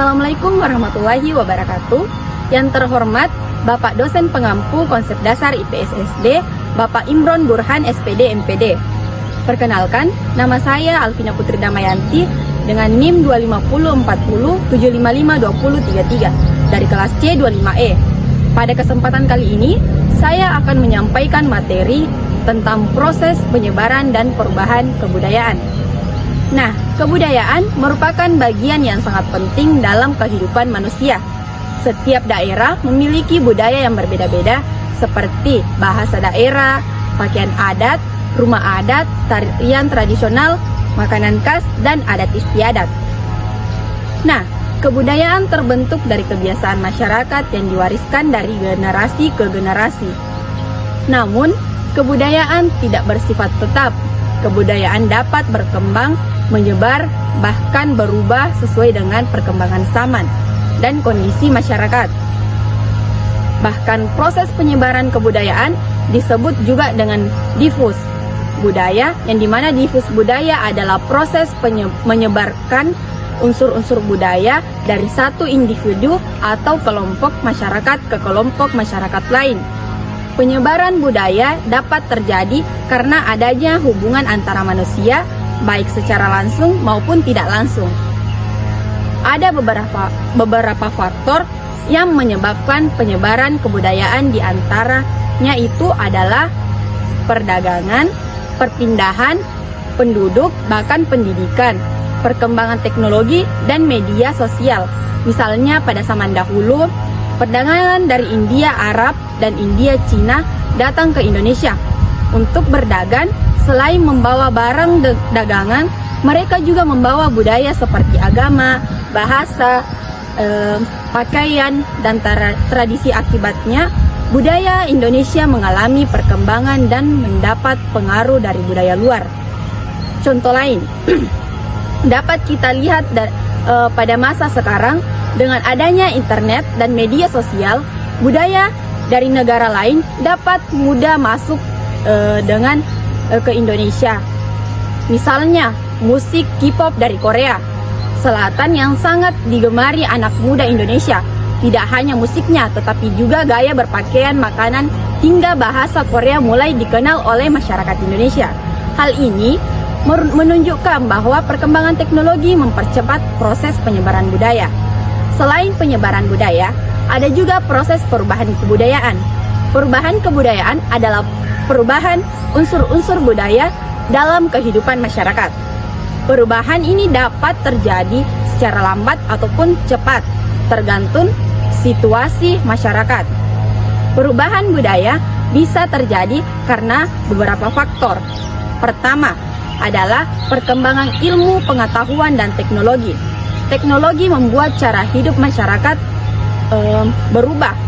Assalamualaikum warahmatullahi wabarakatuh. Yang terhormat Bapak Dosen Pengampu Konsep Dasar IPS SD, Bapak Imron Burhan SPD MPD. Perkenalkan, nama saya Alvina Putri Damayanti dengan NIM 25040755233 dari kelas C25E. Pada kesempatan kali ini, saya akan menyampaikan materi tentang proses penyebaran dan perubahan kebudayaan. Nah, kebudayaan merupakan bagian yang sangat penting dalam kehidupan manusia. Setiap daerah memiliki budaya yang berbeda-beda seperti bahasa daerah, pakaian adat, rumah adat, tarian tradisional, makanan khas, dan adat istiadat. Nah, kebudayaan terbentuk dari kebiasaan masyarakat yang diwariskan dari generasi ke generasi. Namun, kebudayaan tidak bersifat tetap. Kebudayaan dapat berkembang, menyebar, bahkan berubah sesuai dengan perkembangan zaman dan kondisi masyarakat. Bahkan proses penyebaran kebudayaan disebut juga dengan difus budaya, yang dimana difus budaya adalah proses menyebarkan unsur-unsur budaya dari satu individu atau kelompok masyarakat ke kelompok masyarakat lain. Penyebaran budaya dapat terjadi karena adanya hubungan antara manusia, baik secara langsung maupun tidak langsung. Ada beberapa faktor yang menyebabkan penyebaran kebudayaan, di antaranya itu adalah perdagangan, perpindahan penduduk, bahkan pendidikan, perkembangan teknologi, dan media sosial. Misalnya pada zaman dahulu, perdagangan dari India Arab dan India Cina datang ke Indonesia untuk berdagang. Selain membawa barang dagangan, mereka juga membawa budaya seperti agama, bahasa, pakaian, dan tradisi. Akibatnya, budaya Indonesia mengalami perkembangan dan mendapat pengaruh dari budaya luar. Contoh lain, dapat kita lihat pada masa sekarang, dengan adanya internet dan media sosial, budaya dari negara lain dapat mudah masuk ke Indonesia. Misalnya, musik K-pop dari Korea Selatan yang sangat digemari anak muda Indonesia. Tidak hanya musiknya, tetapi juga gaya berpakaian, makanan, hingga bahasa Korea mulai dikenal oleh masyarakat Indonesia. Hal ini menunjukkan bahwa perkembangan teknologi mempercepat proses penyebaran budaya. Selain penyebaran budaya, ada juga proses perubahan kebudayaan. Perubahan kebudayaan adalah perubahan unsur-unsur budaya dalam kehidupan masyarakat. Perubahan ini dapat terjadi secara lambat ataupun cepat, tergantung situasi masyarakat. Perubahan budaya bisa terjadi karena beberapa faktor. Pertama adalah perkembangan ilmu pengetahuan dan teknologi. Teknologi membuat cara hidup masyarakat berubah.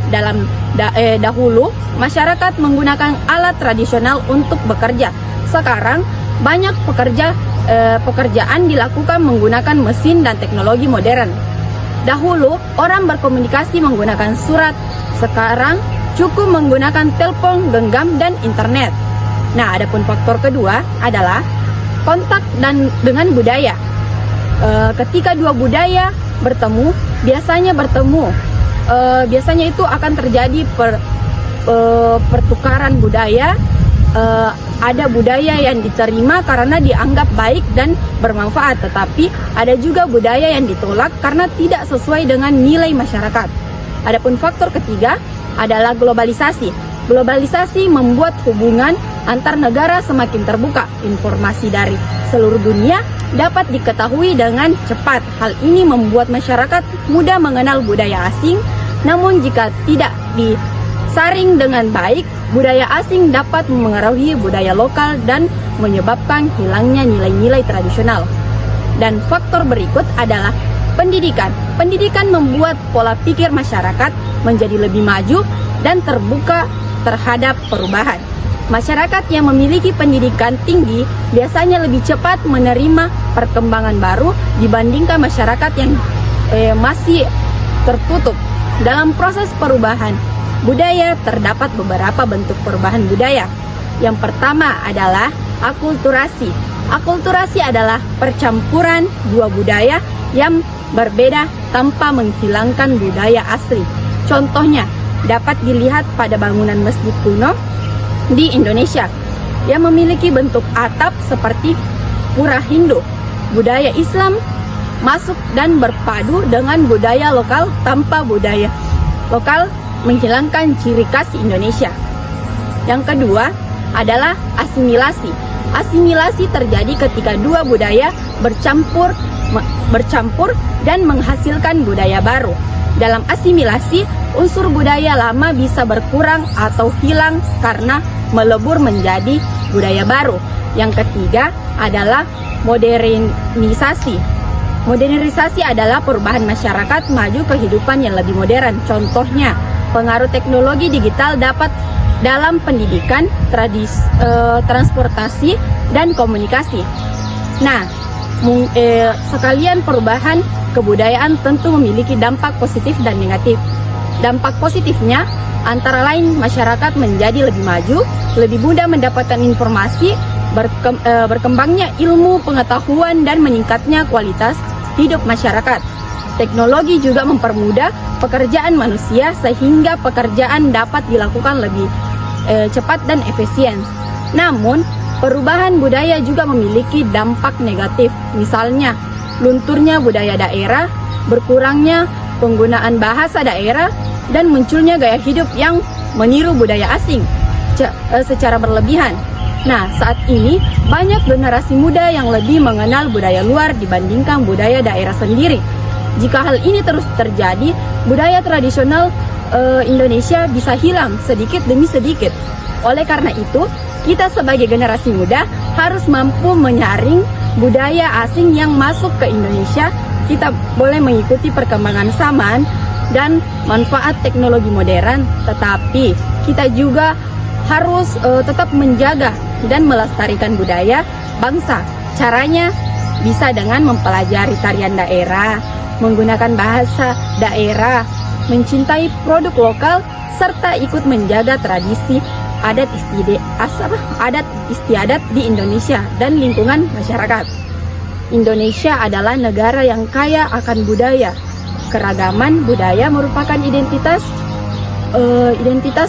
Dahulu masyarakat menggunakan alat tradisional untuk bekerja. Sekarang banyak pekerjaan dilakukan menggunakan mesin dan teknologi modern. Dahulu orang berkomunikasi menggunakan surat. Sekarang cukup menggunakan telepon genggam dan internet. Nah, adapun faktor kedua adalah kontak dengan budaya. Ketika dua budaya bertemu, biasanya itu akan terjadi pertukaran budaya. Ada budaya yang diterima karena dianggap baik dan bermanfaat, tetapi ada juga budaya yang ditolak karena tidak sesuai dengan nilai masyarakat. Adapun faktor ketiga adalah globalisasi. Globalisasi membuat hubungan antar negara semakin terbuka. Informasi dari seluruh dunia dapat diketahui dengan cepat. Hal ini membuat masyarakat mudah mengenal budaya asing. Namun jika tidak disaring dengan baik, budaya asing dapat memengaruhi budaya lokal dan menyebabkan hilangnya nilai-nilai tradisional. Dan faktor berikut adalah pendidikan. Pendidikan membuat pola pikir masyarakat menjadi lebih maju dan terbuka terhadap perubahan. Masyarakat yang memiliki pendidikan tinggi biasanya lebih cepat menerima perkembangan baru dibandingkan masyarakat yang masih tertutup. Dalam proses perubahan budaya terdapat beberapa bentuk perubahan budaya. Yang pertama adalah akulturasi. Akulturasi adalah percampuran dua budaya yang berbeda tanpa menghilangkan budaya asli. Contohnya dapat dilihat pada bangunan masjid kuno di Indonesia yang memiliki bentuk atap seperti pura Hindu. Budaya Islam masuk dan berpadu dengan budaya lokal tanpa budaya lokal menghilangkan ciri khas Indonesia. Yang kedua adalah asimilasi. Asimilasi terjadi ketika dua budaya bercampur dan menghasilkan budaya baru. Dalam asimilasi, unsur budaya lama bisa berkurang atau hilang karena melebur menjadi budaya baru. Yang ketiga adalah modernisasi. Modernisasi adalah perubahan masyarakat maju kehidupan yang lebih modern. Contohnya, pengaruh teknologi digital dapat dalam pendidikan, transportasi, dan komunikasi. Nah, sekalian perubahan kebudayaan tentu memiliki dampak positif dan negatif. Dampak positifnya antara lain masyarakat menjadi lebih maju, lebih mudah mendapatkan informasi, berkembangnya ilmu pengetahuan, dan meningkatnya kualitas hidup masyarakat. Teknologi juga mempermudah pekerjaan manusia sehingga pekerjaan dapat dilakukan lebih cepat dan efisien. Namun, perubahan budaya juga memiliki dampak negatif. Misalnya, lunturnya budaya daerah, berkurangnya penggunaan bahasa daerah, dan munculnya gaya hidup yang meniru budaya asing secara berlebihan. Nah, saat ini banyak generasi muda yang lebih mengenal budaya luar dibandingkan budaya daerah sendiri. Jika hal ini terus terjadi, budaya tradisional Indonesia bisa hilang sedikit demi sedikit. Oleh karena itu, kita sebagai generasi muda harus mampu menyaring budaya asing yang masuk ke Indonesia. Kita boleh mengikuti perkembangan zaman dan manfaat teknologi modern, tetapi kita juga harus tetap menjaga dan melestarikan budaya bangsa. Caranya bisa dengan mempelajari tarian daerah, menggunakan bahasa daerah, mencintai produk lokal, serta ikut menjaga tradisi adat istiadat di Indonesia dan lingkungan masyarakat. Indonesia adalah negara yang kaya akan budaya. Keragaman budaya merupakan identitas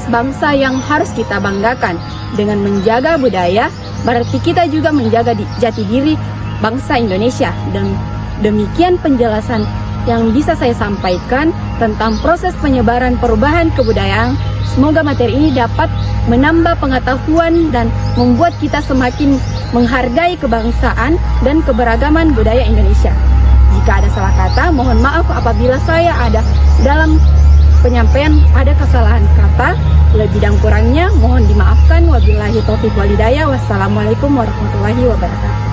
bangsa yang harus kita banggakan. Dengan menjaga budaya, berarti kita juga menjaga jati diri bangsa Indonesia. Dan demikian penjelasan yang bisa saya sampaikan tentang proses penyebaran perubahan kebudayaan. Semoga materi ini dapat menambah pengetahuan dan membuat kita semakin menghargai kebangsaan dan keberagaman budaya Indonesia. Jika ada salah kata, mohon maaf apabila saya ada dalam penyampaian ada kesalahan kata. Lebih dan kurangnya mohon dimaafkan. Wabillahi taufiq wal hidayah. Wassalamualaikum warahmatullahi wabarakatuh.